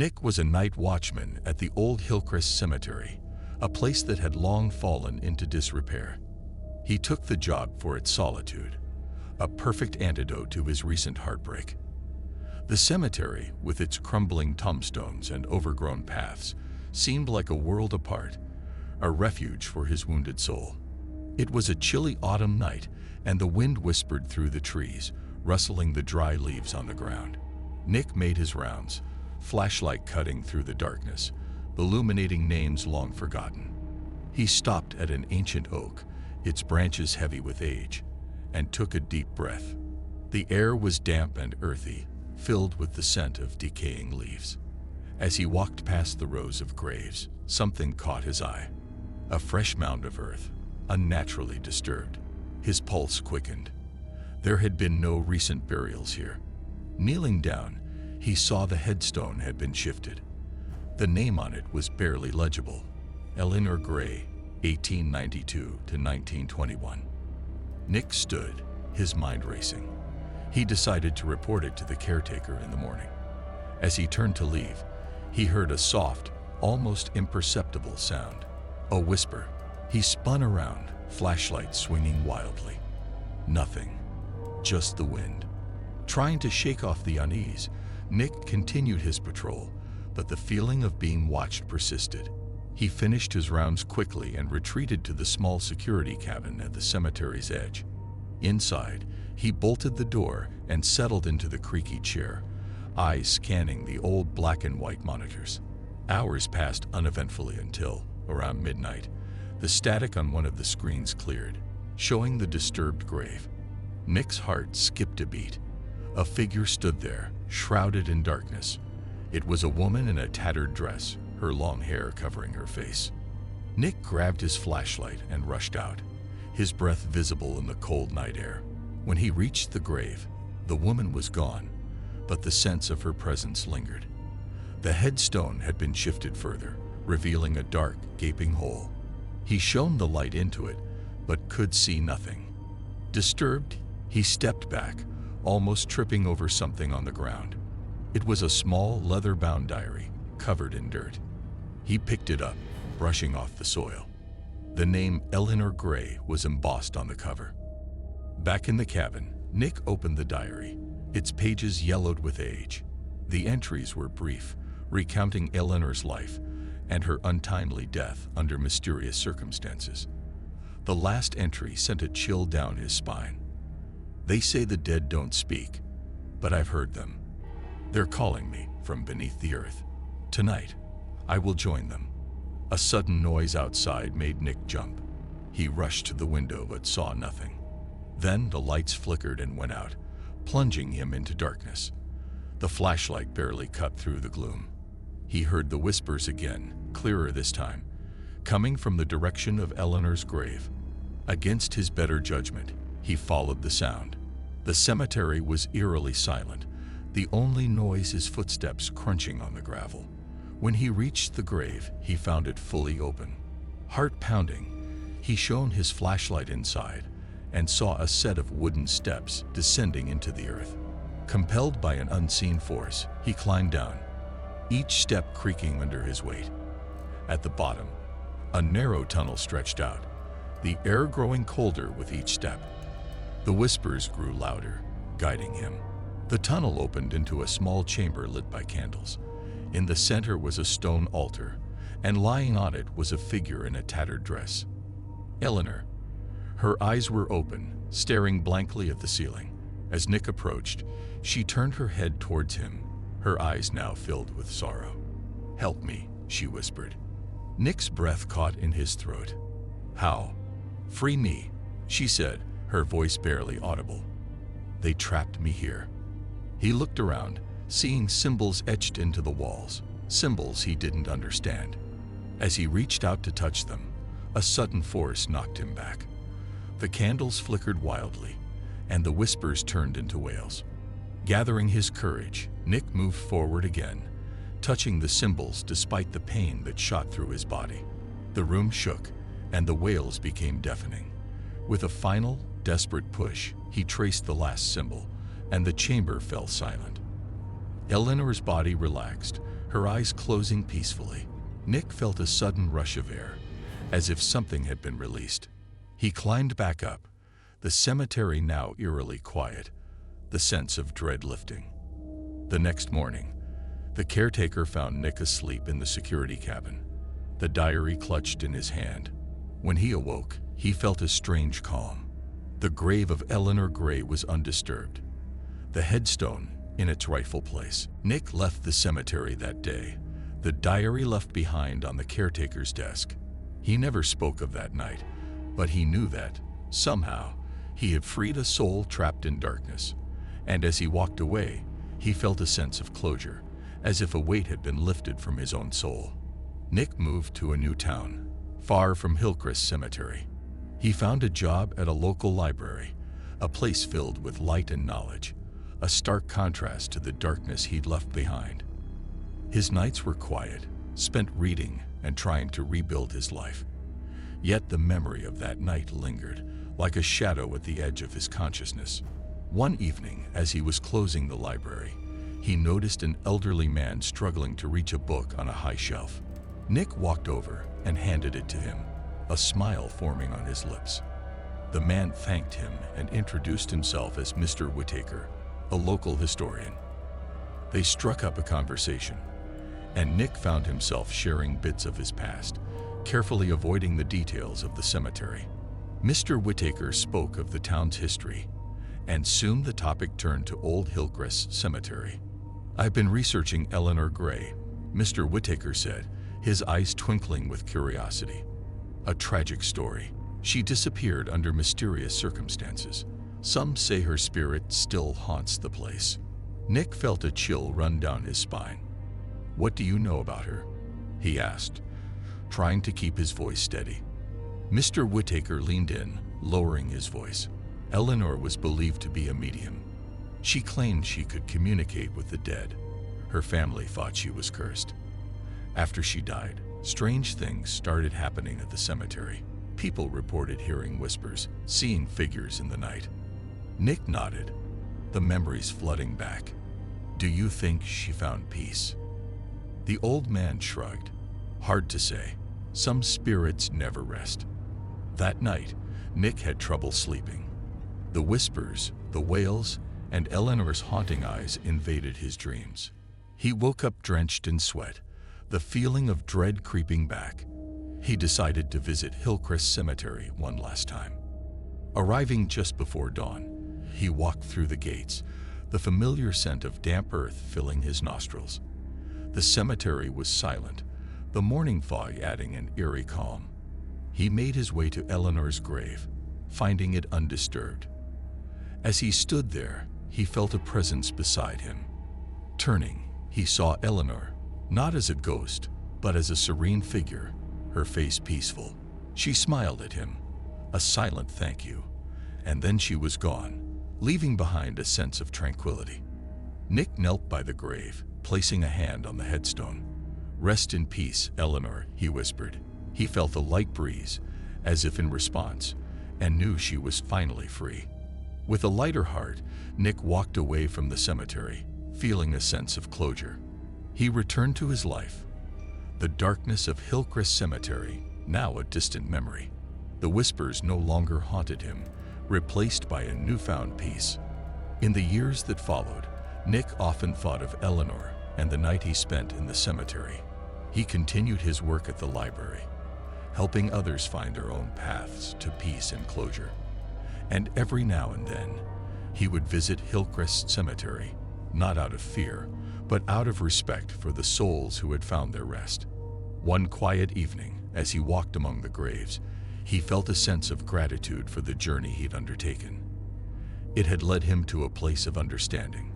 Nick was a night watchman at the old Hillcrest Cemetery, a place that had long fallen into disrepair. He took the job for its solitude, a perfect antidote to his recent heartbreak. The cemetery, with its crumbling tombstones and overgrown paths, seemed like a world apart, a refuge for his wounded soul. It was a chilly autumn night, and the wind whispered through the trees, rustling the dry leaves on the ground. Nick made his rounds, flashlight cutting through the darkness, illuminating names long forgotten. He stopped at an ancient oak, its branches heavy with age, and took a deep breath. The air was damp and earthy, filled with the scent of decaying leaves. As he walked past the rows of graves, something caught his eye. A fresh mound of earth, unnaturally disturbed. His pulse quickened. There had been no recent burials here. Kneeling down, he saw the headstone had been shifted. The name on it was barely legible. Eleanor Gray, 1892 to 1921. Nick stood, his mind racing. He decided to report it to the caretaker in the morning. As he turned to leave, he heard a soft, almost imperceptible sound. A whisper. He spun around, flashlight swinging wildly. Nothing. Just the wind. Trying to shake off the unease, Nick continued his patrol, but the feeling of being watched persisted. He finished his rounds quickly and retreated to the small security cabin at the cemetery's edge. Inside, he bolted the door and settled into the creaky chair, eyes scanning the old black and white monitors. Hours passed uneventfully until, around midnight, the static on one of the screens cleared, showing the disturbed grave. Nick's heart skipped a beat. A figure stood there, shrouded in darkness. It was a woman in a tattered dress, her long hair covering her face. Nick grabbed his flashlight and rushed out, his breath visible in the cold night air. When he reached the grave, the woman was gone, but the sense of her presence lingered. The headstone had been shifted further, revealing a dark, gaping hole. He shone the light into it, but could see nothing. Disturbed, he stepped back, almost tripping over something on the ground. It was a small, leather-bound diary, covered in dirt. He picked it up, brushing off the soil. The name Eleanor Gray was embossed on the cover. Back in the cabin, Nick opened the diary, its pages yellowed with age. The entries were brief, recounting Eleanor's life and her untimely death under mysterious circumstances. The last entry sent a chill down his spine. "They say the dead don't speak, but I've heard them. They're calling me from beneath the earth. Tonight, I will join them." A sudden noise outside made Nick jump. He rushed to the window but saw nothing. Then the lights flickered and went out, plunging him into darkness. The flashlight barely cut through the gloom. He heard the whispers again, clearer this time, coming from the direction of Eleanor's grave. Against his better judgment, he followed the sound. The cemetery was eerily silent, the only noise his footsteps crunching on the gravel. When he reached the grave, he found it fully open. Heart pounding, he shone his flashlight inside and saw a set of wooden steps descending into the earth. Compelled by an unseen force, he climbed down, each step creaking under his weight. At the bottom, a narrow tunnel stretched out, the air growing colder with each step. The whispers grew louder, guiding him. The tunnel opened into a small chamber lit by candles. In the center was a stone altar, and lying on it was a figure in a tattered dress. Eleanor. Her eyes were open, staring blankly at the ceiling. As Nick approached, she turned her head towards him, her eyes now filled with sorrow. "Help me," she whispered. Nick's breath caught in his throat. "How?" "Free me," she said, her voice barely audible. "They trapped me here." He looked around, seeing symbols etched into the walls, symbols he didn't understand. As he reached out to touch them, a sudden force knocked him back. The candles flickered wildly, and the whispers turned into wails. Gathering his courage, Nick moved forward again, touching the symbols despite the pain that shot through his body. The room shook, and the wails became deafening. With a final, desperate push, he traced the last symbol, and the chamber fell silent. Eleanor's body relaxed, her eyes closing peacefully. Nick felt a sudden rush of air, as if something had been released. He climbed back up, the cemetery now eerily quiet, the sense of dread lifting. The next morning, the caretaker found Nick asleep in the security cabin, the diary clutched in his hand. When he awoke, he felt a strange calm. The grave of Eleanor Gray was undisturbed, the headstone in its rightful place. Nick left the cemetery that day, the diary left behind on the caretaker's desk. He never spoke of that night, but he knew that, somehow, he had freed a soul trapped in darkness. And as he walked away, he felt a sense of closure, as if a weight had been lifted from his own soul. Nick moved to a new town, far from Hillcrest Cemetery. He found a job at a local library, a place filled with light and knowledge, a stark contrast to the darkness he'd left behind. His nights were quiet, spent reading and trying to rebuild his life. Yet the memory of that night lingered, like a shadow at the edge of his consciousness. One evening, as he was closing the library, he noticed an elderly man struggling to reach a book on a high shelf. Nick walked over and handed it to him, a smile forming on his lips. The man thanked him and introduced himself as Mr. Whittaker, a local historian. They struck up a conversation, and Nick found himself sharing bits of his past, carefully avoiding the details of the cemetery. Mr. Whittaker spoke of the town's history, and soon the topic turned to Old Hillcrest Cemetery. "I've been researching Eleanor Gray," Mr. Whittaker said, his eyes twinkling with curiosity. "A tragic story. She disappeared under mysterious circumstances. Some say her spirit still haunts the place." Nick felt a chill run down his spine. "What do you know about her?" he asked, trying to keep his voice steady. Mr. Whittaker leaned in, lowering his voice. Eleanor was believed to be a medium. She claimed she could communicate with the dead. Her family thought she was cursed. After she died, strange things started happening at the cemetery. People reported hearing whispers, seeing figures in the night. Nick nodded, the memories flooding back. "Do you think she found peace?" The old man shrugged. "Hard to say. Some spirits never rest." That night, Nick had trouble sleeping. The whispers, the wails, and Eleanor's haunting eyes invaded his dreams. He woke up drenched in sweat, the feeling of dread creeping back. He decided to visit Hillcrest Cemetery one last time. Arriving just before dawn, he walked through the gates, the familiar scent of damp earth filling his nostrils. The cemetery was silent, the morning fog adding an eerie calm. He made his way to Eleanor's grave, finding it undisturbed. As he stood there, he felt a presence beside him. Turning, he saw Eleanor, not as a ghost, but as a serene figure, her face peaceful. She smiled at him, a silent thank you, and then she was gone, leaving behind a sense of tranquility. Nick knelt by the grave, placing a hand on the headstone. "Rest in peace, Eleanor," he whispered. He felt a light breeze, as if in response, and knew she was finally free. With a lighter heart, Nick walked away from the cemetery, feeling a sense of closure. He returned to his life. The darkness of Hillcrest Cemetery, now a distant memory. The whispers no longer haunted him, replaced by a newfound peace. In the years that followed, Nick often thought of Eleanor and the night he spent in the cemetery. He continued his work at the library, helping others find their own paths to peace and closure. And every now and then, he would visit Hillcrest Cemetery, not out of fear, but out of respect for the souls who had found their rest. One quiet evening, as he walked among the graves, he felt a sense of gratitude for the journey he'd undertaken. It had led him to a place of understanding,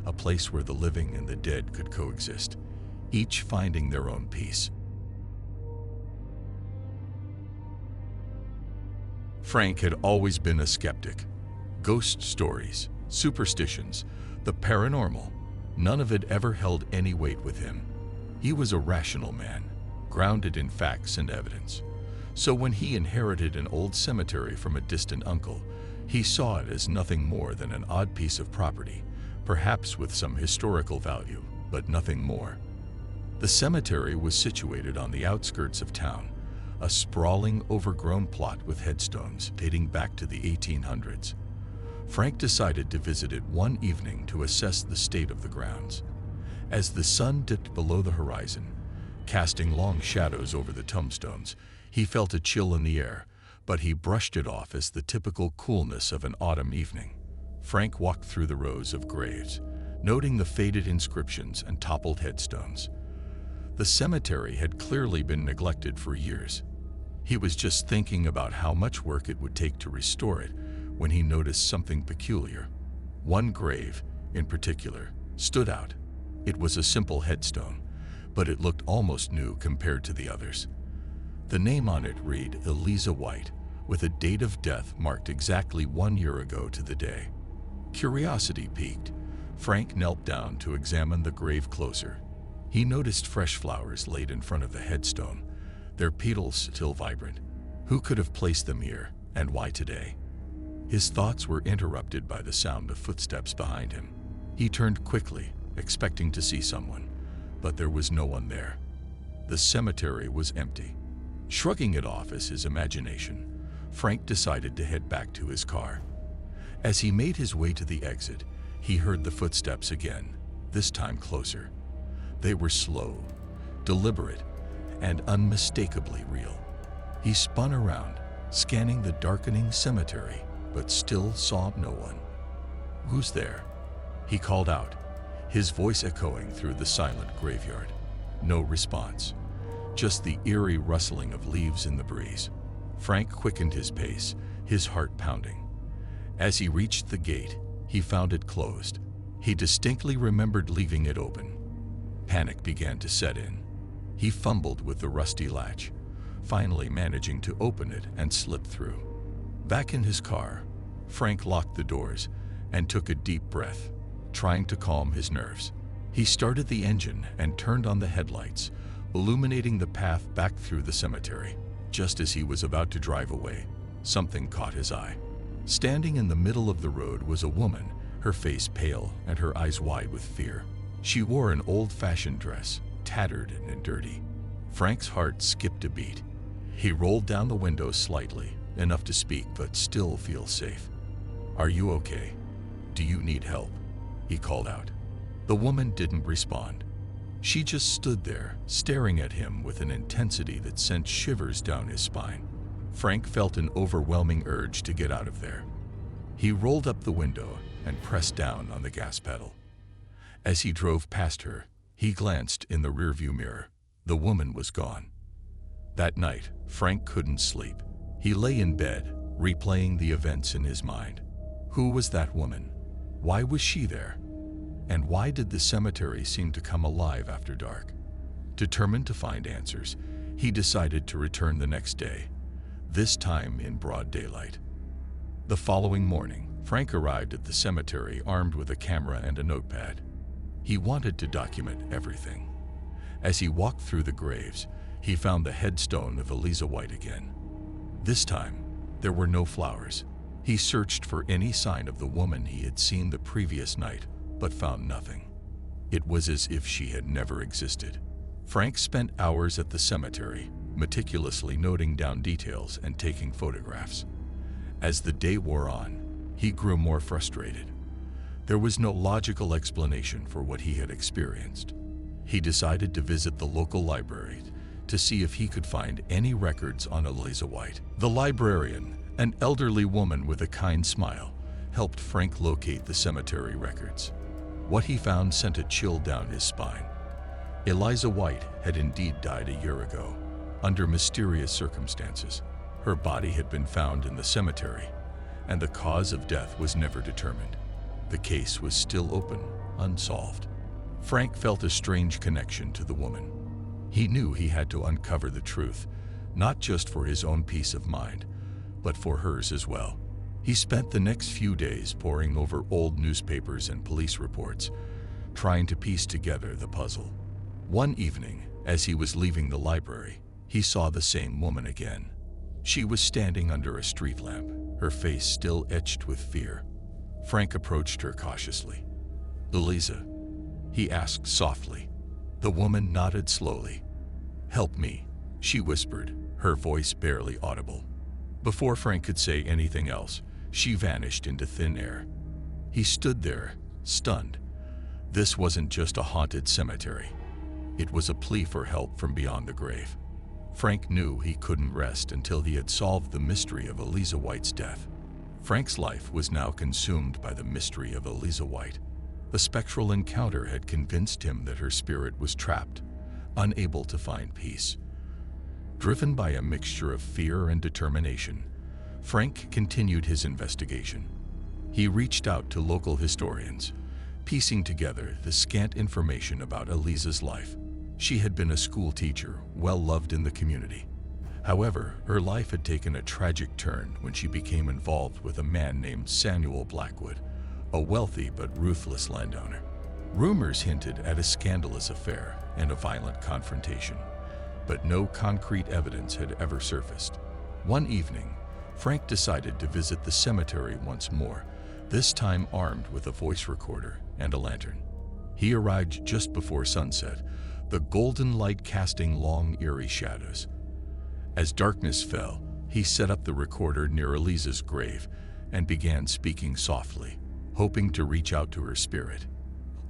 a place where the living and the dead could coexist, each finding their own peace. Frank had always been a skeptic. Ghost stories, superstitions, the paranormal, none of it ever held any weight with him. He was a rational man, grounded in facts and evidence. So when he inherited an old cemetery from a distant uncle, he saw it as nothing more than an odd piece of property, perhaps with some historical value, but nothing more. The cemetery was situated on the outskirts of town, a sprawling, overgrown plot with headstones dating back to the 1800s. Frank decided to visit it one evening to assess the state of the grounds. As the sun dipped below the horizon, casting long shadows over the tombstones, he felt a chill in the air, but he brushed it off as the typical coolness of an autumn evening. Frank walked through the rows of graves, noting the faded inscriptions and toppled headstones. The cemetery had clearly been neglected for years. He was just thinking about how much work it would take to restore it when he noticed something peculiar. One grave, in particular, stood out. It was a simple headstone, but it looked almost new compared to the others. The name on it read Eliza White, with a date of death marked exactly 1 year ago to the day. Curiosity piqued. Frank knelt down to examine the grave closer. He noticed fresh flowers laid in front of the headstone, their petals still vibrant. Who could have placed them here, and why today? His thoughts were interrupted by the sound of footsteps behind him. He turned quickly, expecting to see someone, but there was no one there. The cemetery was empty. Shrugging it off as his imagination, Frank decided to head back to his car. As he made his way to the exit, he heard the footsteps again, this time closer. They were slow, deliberate, and unmistakably real. He spun around, scanning the darkening cemetery, but still saw no one. "Who's there?" he called out, his voice echoing through the silent graveyard. No response, just the eerie rustling of leaves in the breeze. Frank quickened his pace, his heart pounding. As he reached the gate, he found it closed. He distinctly remembered leaving it open. Panic began to set in. He fumbled with the rusty latch, finally managing to open it and slip through. Back in his car, Frank locked the doors and took a deep breath, trying to calm his nerves. He started the engine and turned on the headlights, illuminating the path back through the cemetery. Just as he was about to drive away, something caught his eye. Standing in the middle of the road was a woman, her face pale and her eyes wide with fear. She wore an old-fashioned dress, tattered and dirty. Frank's heart skipped a beat. He rolled down the window slightly, enough to speak but still feel safe. "Are you okay? Do you need help?" he called out. The woman didn't respond. She just stood there, staring at him with an intensity that sent shivers down his spine. Frank felt an overwhelming urge to get out of there. He rolled up the window and pressed down on the gas pedal. As he drove past her, he glanced in the rearview mirror. The woman was gone. That night, Frank couldn't sleep. He lay in bed, replaying the events in his mind. Who was that woman? Why was she there? And why did the cemetery seem to come alive after dark? Determined to find answers, he decided to return the next day, this time in broad daylight. The following morning, Frank arrived at the cemetery armed with a camera and a notepad. He wanted to document everything. As he walked through the graves, he found the headstone of Eliza White again. This time, there were no flowers. He searched for any sign of the woman he had seen the previous night, but found nothing. It was as if she had never existed. Frank spent hours at the cemetery, meticulously noting down details and taking photographs. As the day wore on, he grew more frustrated. There was no logical explanation for what he had experienced. He decided to visit the local library to see if he could find any records on Eliza White. The librarian, an elderly woman with a kind smile, helped Frank locate the cemetery records. What he found sent a chill down his spine. Eliza White had indeed died a year ago, under mysterious circumstances. Her body had been found in the cemetery, and the cause of death was never determined. The case was still open, unsolved. Frank felt a strange connection to the woman. He knew he had to uncover the truth, not just for his own peace of mind, but for hers as well. He spent the next few days poring over old newspapers and police reports, trying to piece together the puzzle. One evening, as he was leaving the library, he saw the same woman again. She was standing under a street lamp, her face still etched with fear. Frank approached her cautiously. "Eliza?" he asked softly. The woman nodded slowly. "Help me," she whispered, her voice barely audible. Before Frank could say anything else, she vanished into thin air. He stood there, stunned. This wasn't just a haunted cemetery. It was a plea for help from beyond the grave. Frank knew he couldn't rest until he had solved the mystery of Eliza White's death. Frank's life was now consumed by the mystery of Eliza White. The spectral encounter had convinced him that her spirit was trapped, unable to find peace. Driven by a mixture of fear and determination, Frank continued his investigation. He reached out to local historians, piecing together the scant information about Eliza's life. She had been a school teacher, well-loved in the community. However, her life had taken a tragic turn when she became involved with a man named Samuel Blackwood, a wealthy but ruthless landowner. Rumors hinted at a scandalous affair and a violent confrontation, but no concrete evidence had ever surfaced. One evening, Frank decided to visit the cemetery once more, this time armed with a voice recorder and a lantern. He arrived just before sunset, the golden light casting long, eerie shadows. As darkness fell, he set up the recorder near Eliza's grave and began speaking softly, hoping to reach out to her spirit.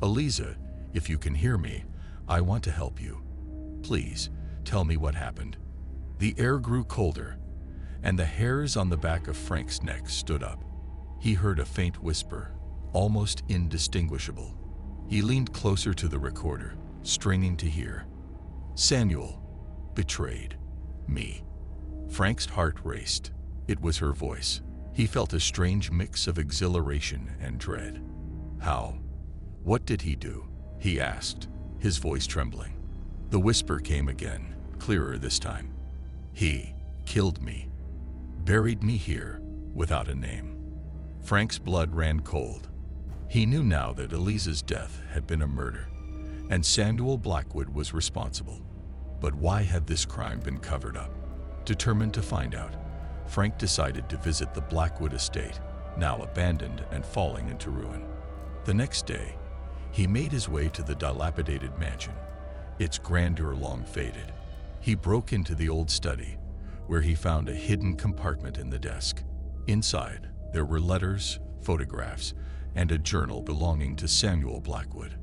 "Eliza, if you can hear me, I want to help you. Please, tell me what happened." The air grew colder, and the hairs on the back of Frank's neck stood up. He heard a faint whisper, almost indistinguishable. He leaned closer to the recorder, straining to hear. "Samuel betrayed me." Frank's heart raced. It was her voice. He felt a strange mix of exhilaration and dread. "How? What did he do?" he asked, his voice trembling. The whisper came again, clearer this time. "He killed me, buried me here without a name." Frank's blood ran cold. He knew now that Eliza's death had been a murder, and Samuel Blackwood was responsible. But why had this crime been covered up? Determined to find out, Frank decided to visit the Blackwood estate, now abandoned and falling into ruin. The next day, he made his way to the dilapidated mansion, its grandeur long faded. He broke into the old study, where he found a hidden compartment in the desk. Inside, there were letters, photographs, and a journal belonging to Samuel Blackwood.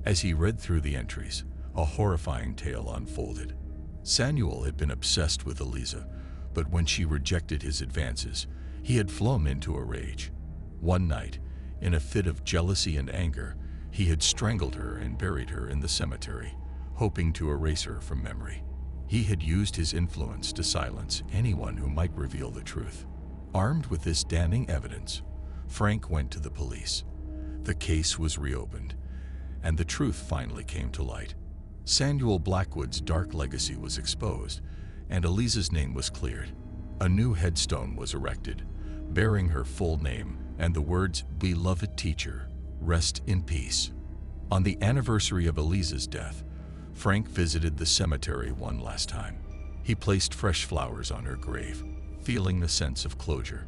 As he read through the entries, a horrifying tale unfolded. Samuel had been obsessed with Eliza, but when she rejected his advances, he had flown into a rage. One night, in a fit of jealousy and anger, he had strangled her and buried her in the cemetery, hoping to erase her from memory. He had used his influence to silence anyone who might reveal the truth. Armed with this damning evidence, Frank went to the police. The case was reopened, and the truth finally came to light. Samuel Blackwood's dark legacy was exposed, and Eliza's name was cleared. A new headstone was erected, bearing her full name and the words, "Beloved teacher, rest in peace." On the anniversary of Eliza's death, Frank visited the cemetery one last time. He placed fresh flowers on her grave, feeling the sense of closure.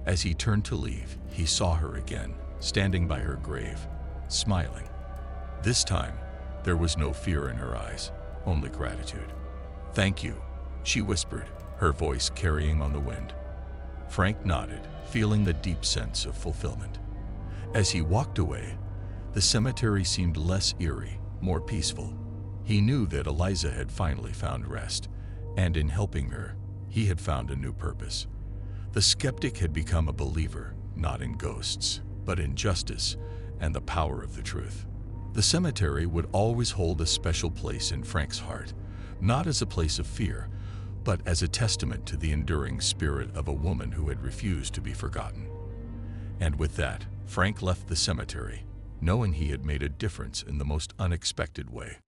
As he turned to leave, he saw her again, standing by her grave, smiling. This time, there was no fear in her eyes, only gratitude. "Thank you," she whispered, her voice carrying on the wind. Frank nodded, feeling the deep sense of fulfillment. As he walked away, the cemetery seemed less eerie, more peaceful. He knew that Eliza had finally found rest, and in helping her, he had found a new purpose. The skeptic had become a believer, not in ghosts, but in justice and the power of the truth. The cemetery would always hold a special place in Frank's heart, not as a place of fear, but as a testament to the enduring spirit of a woman who had refused to be forgotten. And with that, Frank left the cemetery, knowing he had made a difference in the most unexpected way.